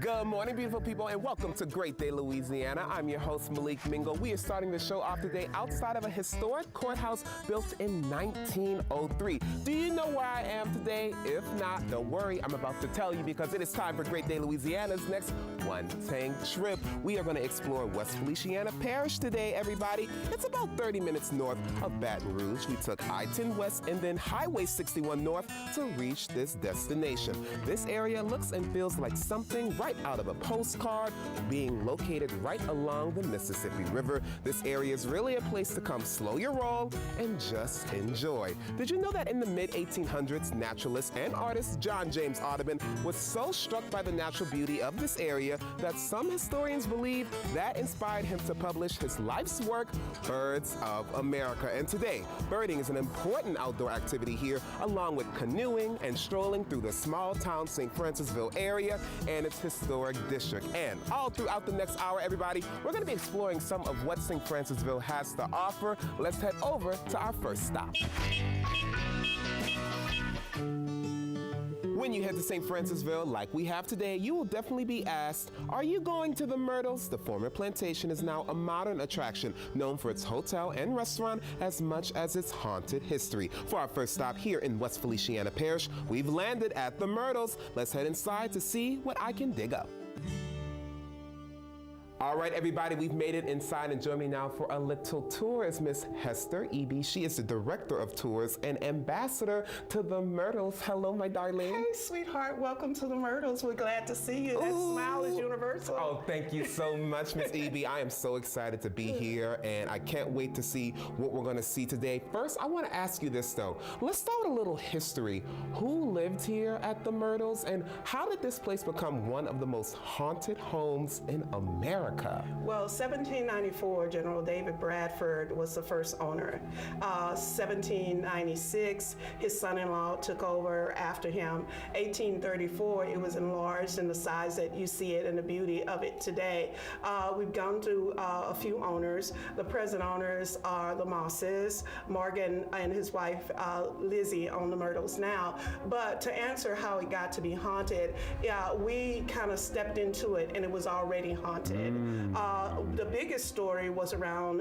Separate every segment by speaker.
Speaker 1: Good morning, beautiful people, and welcome to Great Day, Louisiana. I'm your host, Malik Mingo. We are starting the show off today outside of a historic courthouse built in 1903. Do you know where I am today? If not, don't worry, I'm about to tell you because it is time for Great Day, Louisiana's next One Tank Trip. We are going to explore West Feliciana Parish today, everybody. It's about 30 minutes north of Baton Rouge. We took I-10 West and then Highway 61 North to reach this destination. This area looks and feels like something right out of a postcard, being located right along the Mississippi River. This area is really a place to come slow your roll and just enjoy. Did you know that in the mid-1800s, naturalist and artist John James Audubon was so struck by the natural beauty of this area that some historians believe that inspired him to publish his life's work, Birds of America. And today, birding is an important outdoor activity here, along with canoeing and strolling through the small town St. Francisville area and its historic district. And all throughout the next hour, everybody, we're going to be exploring some of what St. Francisville has to offer. Let's head over to our first stop. When you head to St. Francisville, like we have today, you will definitely be asked, are you going to the Myrtles? The former plantation is now a modern attraction known for its hotel and restaurant as much as its haunted history. For our first stop here in West Feliciana Parish, we've landed at the Myrtles. Let's head inside to see what I can dig up. All right, everybody, we've made it inside, and join me now for a little tour is Miss Hester Eby. She is the Director of Tours and Ambassador to the Myrtles. Hello, my darling.
Speaker 2: Hey, sweetheart, welcome to the Myrtles. We're glad to see you. That smile is universal.
Speaker 1: Oh, thank you so much, Miss Eby. I am so excited to be here, and I can't wait to see what we're going to see today. First, I want to ask you this, though. Let's start with a little history. Who lived here at the Myrtles, and how did this place become one of the most haunted homes in America?
Speaker 2: Well, 1794, General David Bradford was the first owner. 1796, his son-in-law took over after him. 1834, it was enlarged in the size that you see it and the beauty of it today. We've gone through a few owners. The present owners are the Mosses. Morgan and his wife, Lizzie, own the Myrtles now. But to answer how it got to be haunted, we kind of stepped into it and it was already haunted. The biggest story was around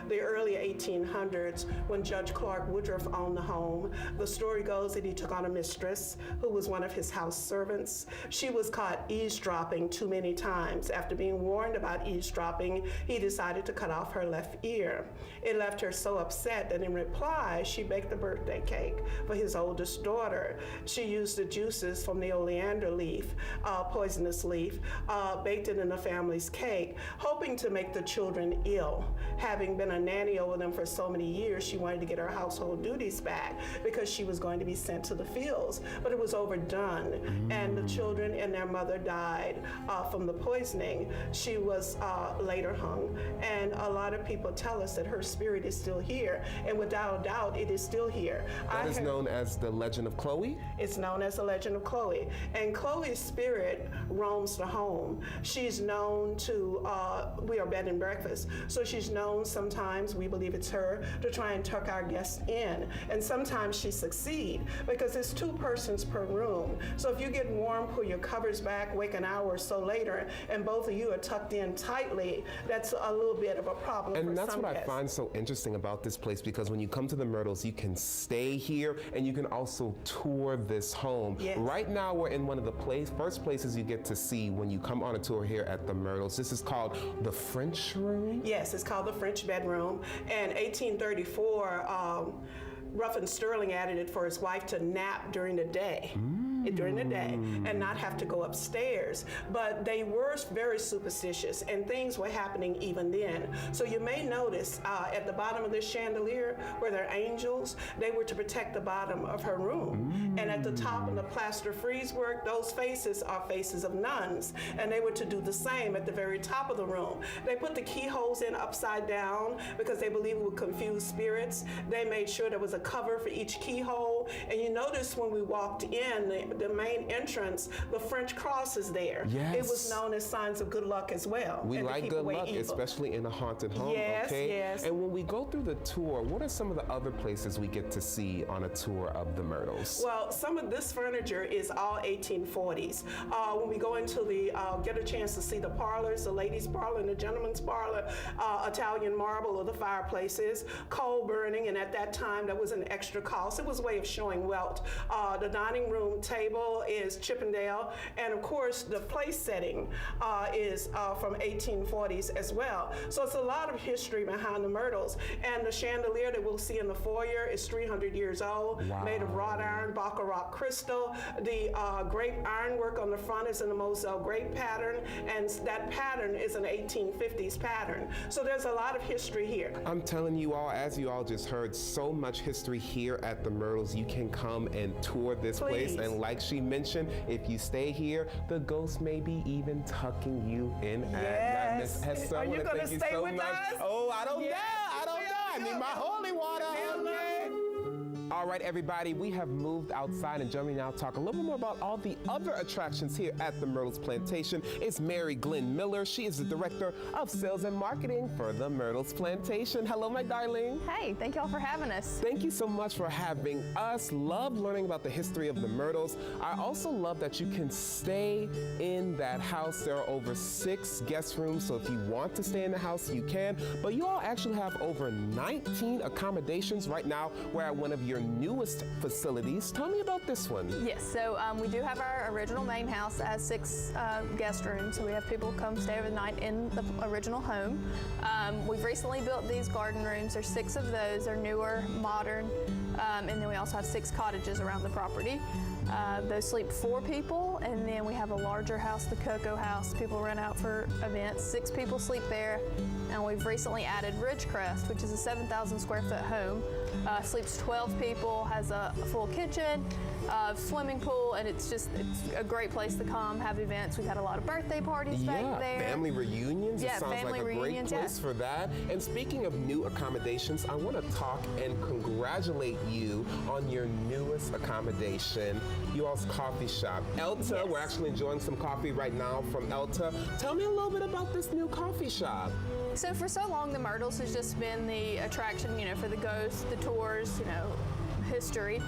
Speaker 2: the early 1800s when Judge Clark Woodruff owned the home. The story goes that he took on a mistress who was one of his house servants. She was caught eavesdropping too many times. After being warned about eavesdropping, he decided to cut off her left ear. It left her so upset that in reply, she baked a birthday cake for his oldest daughter. She used the juices from the oleander leaf, poisonous leaf, baked it in the family's cake, hoping to make the children ill. Having been a nanny over them for so many years, she wanted to get her household duties back because she was going to be sent to the fields, but it was overdone, and the children and their mother died from the poisoning. She was later hung, and a lot of people tell us that her spirit is still here, and without a doubt, it is still here.
Speaker 1: That is known as the Legend of Chloe?
Speaker 2: It's known as the Legend of Chloe, and Chloe's spirit roams the home. She's known to, we are bed and breakfast, so she's known sometimes, we believe it's her, to try and tuck our guests in, and sometimes she succeeds because it's 2 persons per room. So if you get warm, pull your covers back, wake an hour or so later, and both of you are tucked in tightly, that's a little bit of a problem for some guests.
Speaker 1: And that's what I find so interesting about this place, because when you come to the Myrtles, you can stay here and you can also tour this home.
Speaker 2: Yes.
Speaker 1: Right now, we're in one of the first places you get to see when you come on a tour here at the Myrtles. This is called the French Room?
Speaker 2: Yes, it's called the French bedroom. And 1834, Ruffin Sterling added it for his wife to nap during the day. And not have to go upstairs. But they were very superstitious and things were happening even then. So you may notice at the bottom of this chandelier where there are angels, they were to protect the bottom of her room. And at the top in the plaster frieze work, those faces are faces of nuns, and they were to do the same at the very top of the room. They put the keyholes in upside down because they believed it would confuse spirits. They made sure there was a cover for each keyhole. And you notice when we walked in, the main entrance, the French cross is there.
Speaker 1: Yes.
Speaker 2: It was known as signs of good luck as well.
Speaker 1: We
Speaker 2: and to
Speaker 1: like
Speaker 2: keep
Speaker 1: good
Speaker 2: away
Speaker 1: luck,
Speaker 2: evil.
Speaker 1: especially in a haunted home,
Speaker 2: Yes,
Speaker 1: okay?
Speaker 2: yes.
Speaker 1: And when we go through the tour, what are some of the other places we get to see on a tour of the Myrtles?
Speaker 2: Well, some of this furniture is all 1840s. When we go into the, get a chance to see the parlors, the ladies' parlor and the gentleman's parlor, Italian marble or the fireplaces, coal burning, and at that time that was an extra cost. It was a way of showing wealth. The dining room table is Chippendale, and of course the place setting is from 1840s as well. So it's a lot of history behind the Myrtles. And the chandelier that we'll see in the foyer is 300 years old, made of wrought iron, baccarat crystal. The grape ironwork on the front is in the Moselle grape pattern, and that pattern is an 1850s pattern. So there's a lot of history here.
Speaker 1: I'm telling you all, as you all just heard, so much history here at the Myrtles. You can come and tour this place, and like she mentioned, if you stay here, the ghost may be even tucking you in at night. Miss Hester,
Speaker 2: Are you going to stay with us?
Speaker 1: Oh, I don't know.
Speaker 2: Yes.
Speaker 1: I don't know. I need my holy water. Okay. All right, everybody, we have moved outside, and joining me now to talk a little bit more about all the other attractions here at the Myrtles Plantation is Mary Glenn Miller. She is the Director of Sales and Marketing for the Myrtles Plantation. Hello, my darling.
Speaker 3: Hey, thank y'all for having us.
Speaker 1: Thank you so much for having us. Love learning about the history of the Myrtles. I also love that you can stay in that house. There are over 6 guest rooms, so if you want to stay in the house, you can. But you all actually have over 19 accommodations right now. We're at one of your newest facilities. Tell me about this one.
Speaker 3: Yes, so we do have our original main house that has 6 guest rooms, so we have people come stay overnight in the original home. We've recently built these garden rooms. There's 6 of those. They're newer, modern, and then we also have 6 cottages around the property. Those sleep 4 people, and then we have a larger house, the Cocoa House. People rent out for events. 6 people sleep there, and we've recently added Ridgecrest, which is a 7,000 square foot home. Sleeps 12 people, has a full kitchen, swimming pool, and it's a great place to come, have events. We've had a lot of birthday parties back there.
Speaker 1: Family reunions.
Speaker 3: Yeah,
Speaker 1: it sounds
Speaker 3: family
Speaker 1: like a
Speaker 3: reunions,
Speaker 1: great place for that. And speaking of new accommodations, I want to talk and congratulate you on your newest accommodation, you all's coffee shop. Elta,
Speaker 3: Yes.
Speaker 1: we're actually enjoying some coffee right now from Elta. Tell me a little bit about this new coffee shop.
Speaker 3: So for so long, the Myrtles has just been the attraction, for the ghosts, the tours, history.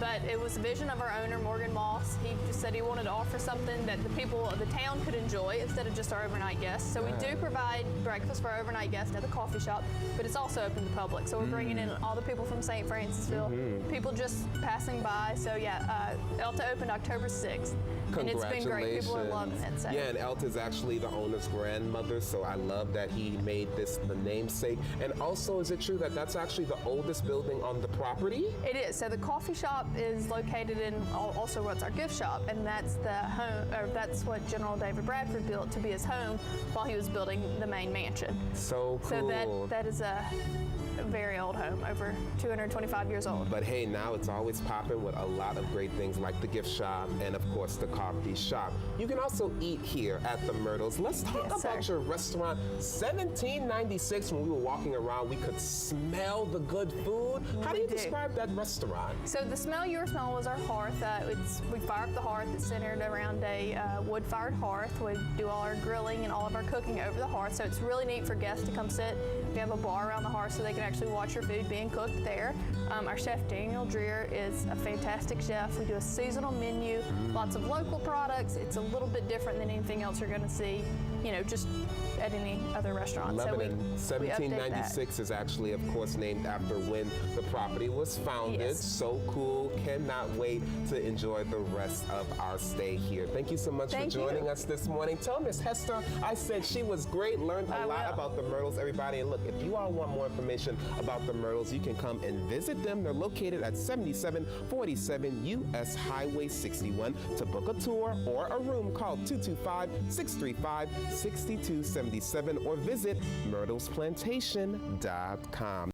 Speaker 3: But it was the vision of our owner, Morgan Moss. He just said he wanted to offer something that the people of the town could enjoy instead of just our overnight guests. So we do provide breakfast for our overnight guests at the coffee shop, but it's also open to the public. So we're bringing in all the people from St. Francisville, people just passing by. So yeah, Elta opened October 6th. And it's been great. People are loving it. So.
Speaker 1: Yeah, and Elta is actually the owner's grandmother, so I love that he made this the namesake. And also, is it true that that's actually the oldest building on the property?
Speaker 3: It is. So the coffee shop is located in also what's our gift shop, and that's the home, or that's what General David Bradford built to be his home while he was building the main mansion.
Speaker 1: So cool.
Speaker 3: So that is a very old home, over 225 years old.
Speaker 1: But hey, now it's always popping with a lot of great things like the gift shop and of course the coffee shop. You can also eat here at the Myrtles. Let's talk about your restaurant. 1796, when we were walking around, we could smell the good food. How do you describe that restaurant?
Speaker 3: So the smell you were smelling was our hearth. We fire up the hearth. It's centered around a wood-fired hearth. We do all our grilling and all of our cooking over the hearth. So it's really neat for guests to come sit. We have a bar around the hearth so they can actually watch your food being cooked there. Our chef, Daniel Dreer, is a fantastic chef. We do a seasonal menu, lots of local products. It's a little bit different than anything else you're going to see, just at any other restaurant.
Speaker 1: Lebanon, 1796 is actually, of course, named after when the property was founded.
Speaker 3: Yes.
Speaker 1: So cool. Cannot wait to enjoy the rest of our stay here. Thank you so much for joining us this morning. Tell Miss Hester I said she was great, learned a lot about the Myrtles, everybody. And look, if you all want more information about the Myrtles, you can come and visit them. They're located at 7747 US Highway 61. To book a tour or a room, call 225-635-6277 or visit myrtlesplantation.com.